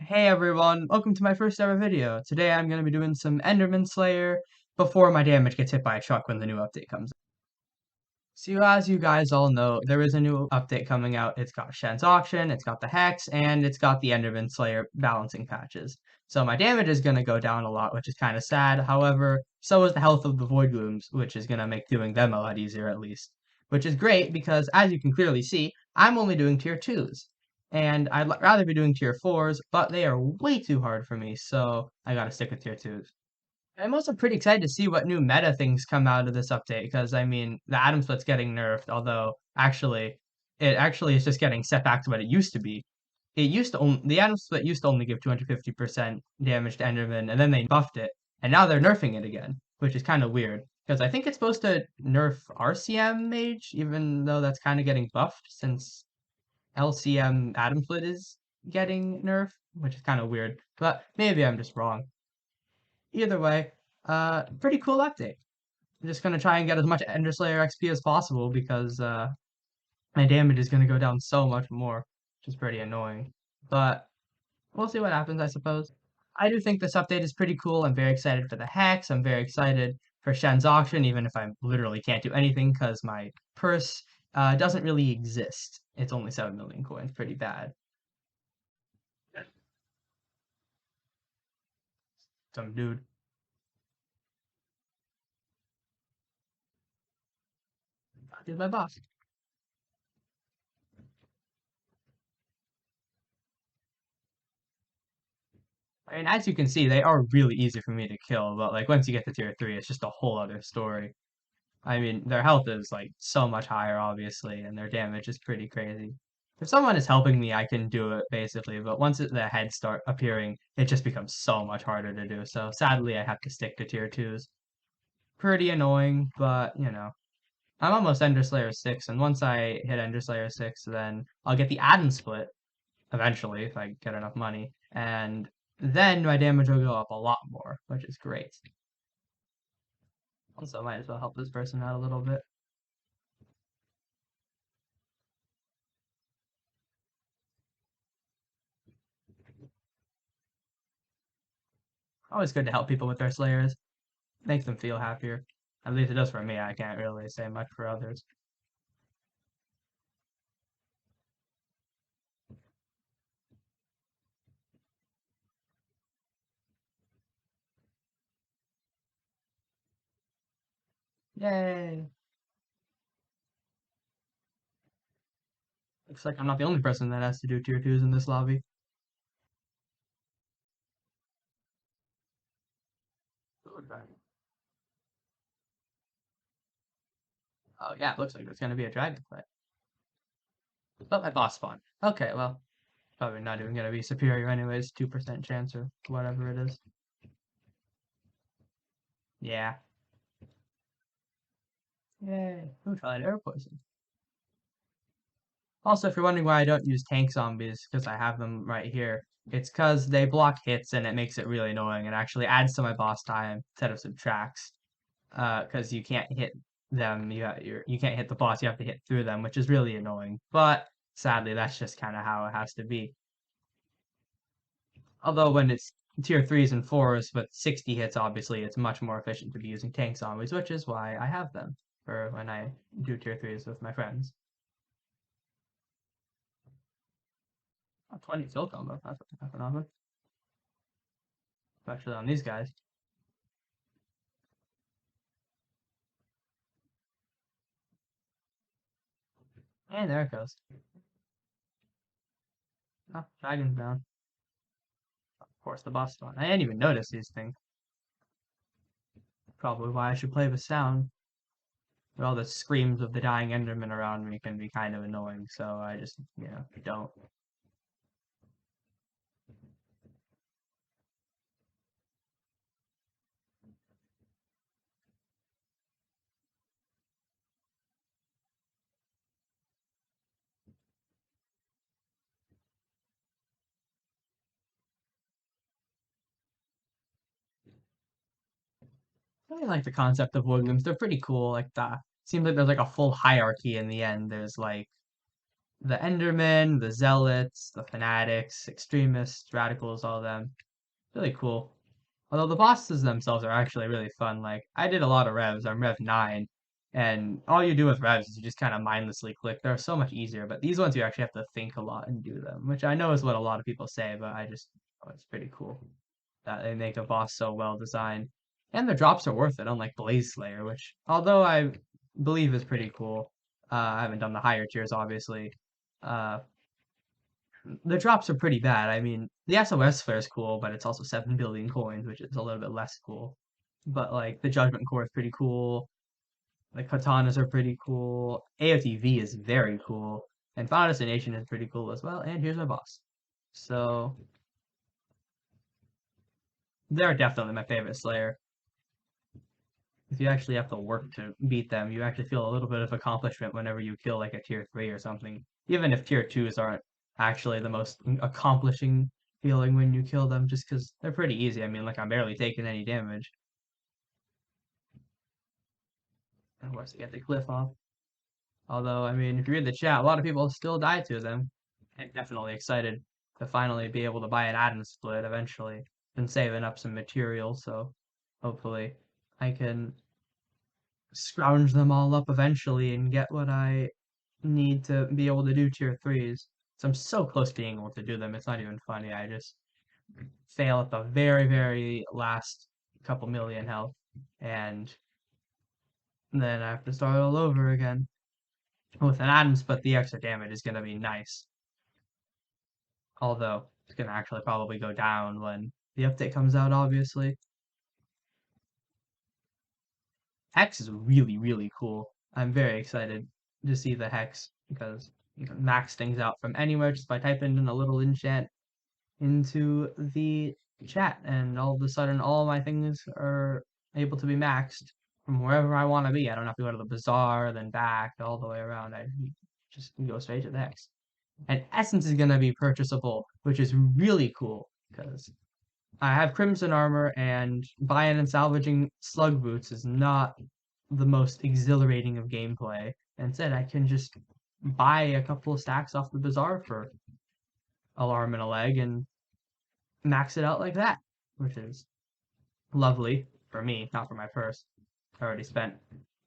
Hey everyone, welcome to my first ever video. Today I'm going to be doing some Enderman Slayer before my damage gets hit by a truck when the new update comes. So as you guys all know, there is a new update coming out. It's got Shen's Auction, it's got the Hex, and it's got the Enderman Slayer balancing patches. So my damage is going to go down a lot, which is kind of sad. However, so is the health of the Void Glooms, which is going to make doing them a lot easier at least. Which is great because as you can clearly see, I'm only doing tier 2s. And I'd rather be doing tier 4s, but they are way too hard for me, so I gotta stick with tier 2s. I'm also pretty excited to see what new meta things come out of this update because I mean the atom split's getting nerfed, although it actually is just getting set back to what it used to be. The atom split used to only give 250% damage to Enderman, and then they buffed it, and now they're nerfing it again, which is kind of weird because I think it's supposed to nerf RCM Mage, even though that's kind of getting buffed since LCM atom split is getting nerfed, which is kind of weird, but maybe I'm just wrong. Either way, pretty cool update. I'm just gonna try and get as much Ender Slayer XP as possible because my damage is gonna go down so much more, which is pretty annoying. But we'll see what happens, I suppose. I do think this update is pretty cool. I'm very excited for the Hex. I'm very excited for Shen's Auction, even if I literally can't do anything because my purse doesn't really exist. It's only 7 million coins, pretty bad. Some dude. He's my boss. I mean, as you can see, they are really easy for me to kill, but like once you get to tier 3, it's just a whole other story. I mean, their health is like so much higher, obviously, and their damage is pretty crazy. If someone is helping me, I can do it basically, but once the heads start appearing, it just becomes so much harder to do. So sadly, I have to stick to tier 2s. Pretty annoying, but you know. I'm almost Ender Slayer 6, and once I hit Ender Slayer 6, then I'll get the Atom Split eventually if I get enough money, and then my damage will go up a lot more, which is great. Also, might as well help this person out a little bit. Always good to help people with their slayers. Makes them feel happier. At least it does for me. I can't really say much for others. Yay! Looks like I'm not the only person that has to do tier 2s in this lobby. Oh yeah, it looks like there's gonna be a dragon fight. But my boss spawned. Okay, well, probably not even gonna be superior anyways. 2% chance or whatever it is. Yeah. Yay. Who tried air poison? Also, if you're wondering why I don't use tank zombies, because I have them right here, it's because they block hits and it makes it really annoying and actually adds to my boss time instead of subtracts. Because you can't hit them, you can't hit the boss, you have to hit through them, which is really annoying. But sadly, that's just kind of how it has to be. Although when it's tier 3s and 4s with 60 hits, obviously, it's much more efficient to be using tank zombies, which is why I have them for when I do tier 3s with my friends. Oh, 20 kill combo, that's phenomenal. Especially on these guys. And there it goes. Oh, dragon's down. Of course, the boss spawn. I didn't even notice these things. Probably why I should play with sound. But all the screams of the dying Enderman around me can be kind of annoying, so I just, don't. I really like the concept of woodlands. They're pretty cool. Like the seems like there's like a full hierarchy in the end. There's like the endermen, the zealots, the fanatics, extremists, radicals, all of them. Really cool. Although the bosses themselves are actually really fun. Like I did a lot of revs. I'm Rev 9, and all you do with revs is you just kind of mindlessly click. They're so much easier, but these ones you actually have to think a lot and do them, which I know is what a lot of people say, but I just oh, it's pretty cool that they make a boss so well designed. And the drops are worth it, unlike Blaze Slayer, which although I believe is pretty cool. I haven't done the higher tiers, obviously. Uh, the drops are pretty bad. I mean, the SOS flare is cool, but it's also 7 billion coins, which is a little bit less cool. But like the Judgment Core is pretty cool. The katanas are pretty cool. AOTV is very cool. And Final Destination is pretty cool as well. And here's my boss. So they're definitely my favorite Slayer. If you actually have to work to beat them, you actually feel a little bit of accomplishment whenever you kill like a tier 3 or something. Even if tier 2s aren't actually the most accomplishing feeling when you kill them, just because they're pretty easy. I mean, like, I'm barely taking any damage. Of course, to get the cliff off. Although, I mean, if you read the chat, a lot of people still die to them. I'm definitely excited to finally be able to buy an atom split eventually. Been saving up some material, so hopefully I can scrounge them all up eventually and get what I need to be able to do tier threes. So I'm so close to being able to do them. It's not even funny. I just fail at the very, very last couple million health, and then I have to start all over again. With an Adams, but the extra damage is gonna be nice. Although it's gonna actually probably go down when the update comes out, obviously. Hex is really, really cool. I'm very excited to see the Hex because you can max things out from anywhere just by typing in a little enchant into the chat, and all of a sudden all my things are able to be maxed from wherever I want to be. I don't have to go to the bazaar, then back all the way around. I just go straight to the Hex. And Essence is going to be purchasable, which is really cool because I have Crimson Armor, and buying and salvaging Slug Boots is not the most exhilarating of gameplay. Instead, I can just buy a couple of stacks off the bazaar for Alarm and a leg and max it out like that, which is lovely for me, not for my purse. I already spent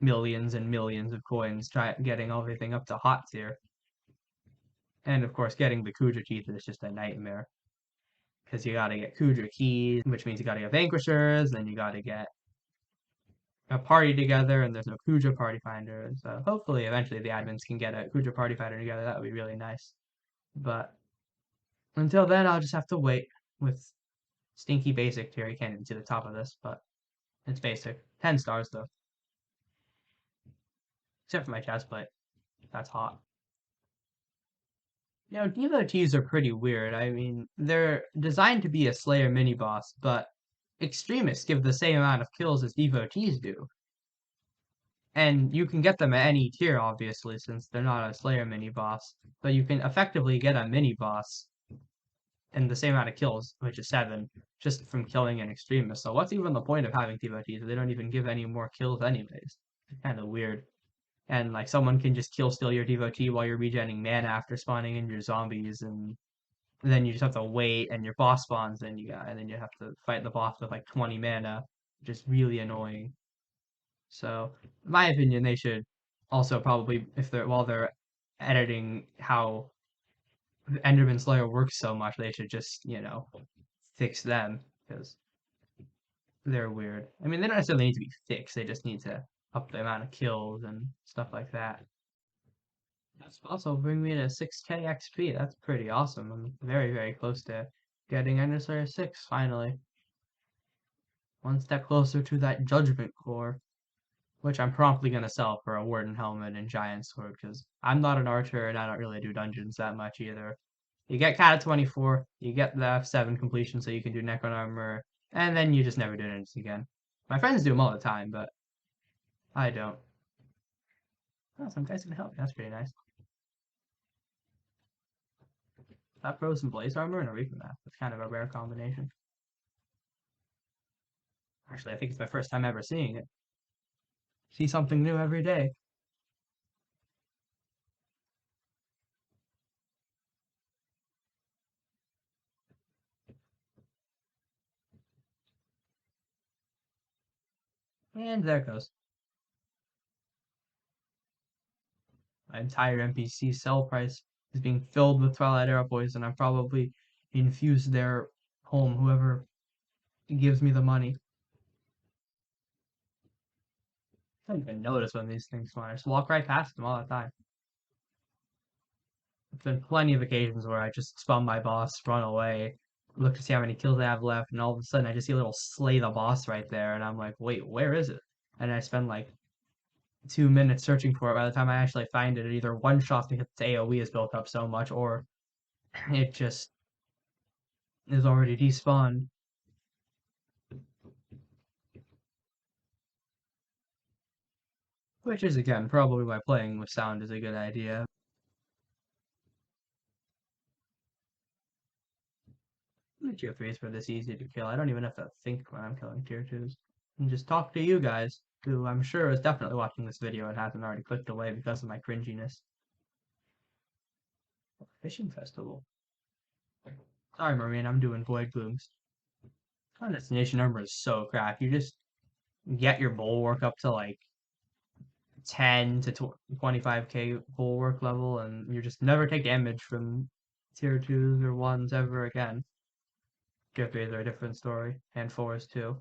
millions and millions of coins getting everything up to hot tier. And of course, getting the Kuja teeth is just a nightmare because you gotta get Kuja keys, which means you gotta get Vanquishers, then you gotta get a party together, and there's no Kuja party finder. So hopefully, eventually, the admins can get a Kuja party finder together. That would be really nice. But until then, I'll just have to wait with stinky basic tier. You can't even see the top of this, but it's basic. 10 stars though, except for my chest plate. That's hot. You know, devotees are pretty weird. I mean, they're designed to be a Slayer mini boss, but extremists give the same amount of kills as devotees do. And you can get them at any tier, obviously, since they're not a Slayer mini boss. But you can effectively get a mini boss in the same amount of kills, which is 7, just from killing an extremist. So what's even the point of having devotees? They don't even give any more kills anyways. Kind of weird. And like someone can just kill steal your devotee while you're regenerating mana after spawning in your zombies, and then you just have to wait, and your boss spawns, and then you have to fight the boss with like 20 mana, which is really annoying. So, in my opinion, they should also probably, if they're while they're editing how Enderman Slayer works so much, they should just fix them because they're weird. I mean, they don't necessarily need to be fixed. They just need to up the amount of kills and stuff like that. That's also bring me to 6k XP. That's pretty awesome. I'm very, very close to getting Ender Slayer 6 finally. One step closer to that Judgment Core, which I'm promptly going to sell for a Warden Helmet and Giant Sword, because I'm not an archer and I don't really do dungeons that much either. You get Cat 24, you get the F7 completion so you can do Necron Armor, and then you just never do it again. My friends do them all the time, but I don't. Oh, some guys can help me. That's pretty nice. That Frozen Blaze Armor and a Reaper Map. That's kind of a rare combination. Actually, I think it's my first time ever seeing it. See something new every day. And there it goes. My entire NPC sell price is being filled with Twilight Arrow poison. I'm probably infused their home, whoever gives me the money. I don't even notice when these things spawn. I just walk right past them all the time. There's been plenty of occasions where I just spun my boss, run away, look to see how many kills I have left, and all of a sudden I just see a little slay the boss right there, and I'm like, wait, where is it? And I spend like 2 minutes searching for it. By the time I actually find it, it either one shots because its AoE is built up so much, or it just is already despawned. Which is again probably why playing with sound is a good idea. Tier 3s for this easy to kill. I don't even have to think when I'm killing tier 2s. And just talk to you guys, who I'm sure is definitely watching this video and hasn't already clicked away because of my cringiness. Fishing festival. Sorry, Marine, I'm doing void blooms. My destination number is so crap. You just get your bulwark up to like 10 to 25k bulwark level, and you just never take damage from tier 2s or 1s ever again. Tier 3s are a different story, and 4s too.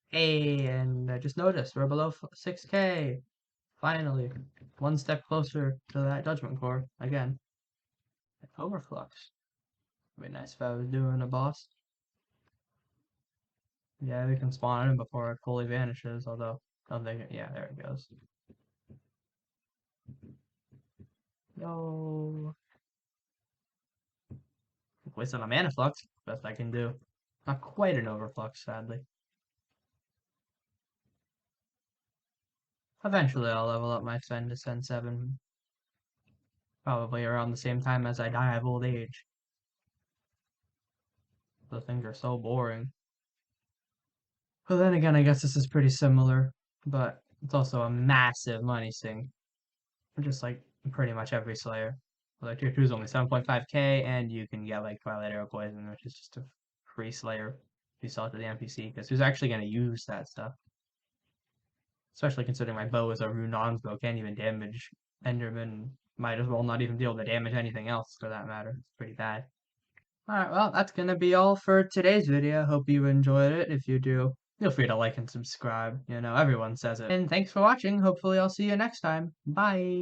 Hey, and I just noticed we're below 6k. Finally, one step closer to that judgment core again. Overflux. Would be nice if I was doing a boss. Yeah, we can spawn in before it fully vanishes, although I don't think yeah, there it goes. No. Wasting a mana flux. Best I can do. Not quite an overflux, sadly. Eventually I'll level up my Sven to Sen 7. Probably around the same time as I die of old age. Those things are so boring. But then again, I guess this is pretty similar, but it's also a massive money sink. Just like pretty much every Slayer. Like tier 2 is only 7.5k, and you can get like Twilight Arrow Poison, which is just a free Slayer if you sell it to the NPC, because who's actually going to use that stuff? Especially considering my bow is a Runon's bow, can't even damage Enderman, might as well not even be able to damage anything else for that matter. It's pretty bad. Alright, well, that's gonna be all for today's video. Hope you enjoyed it. If you do, feel free to like and subscribe. You know, everyone says it. And thanks for watching. Hopefully I'll see you next time. Bye!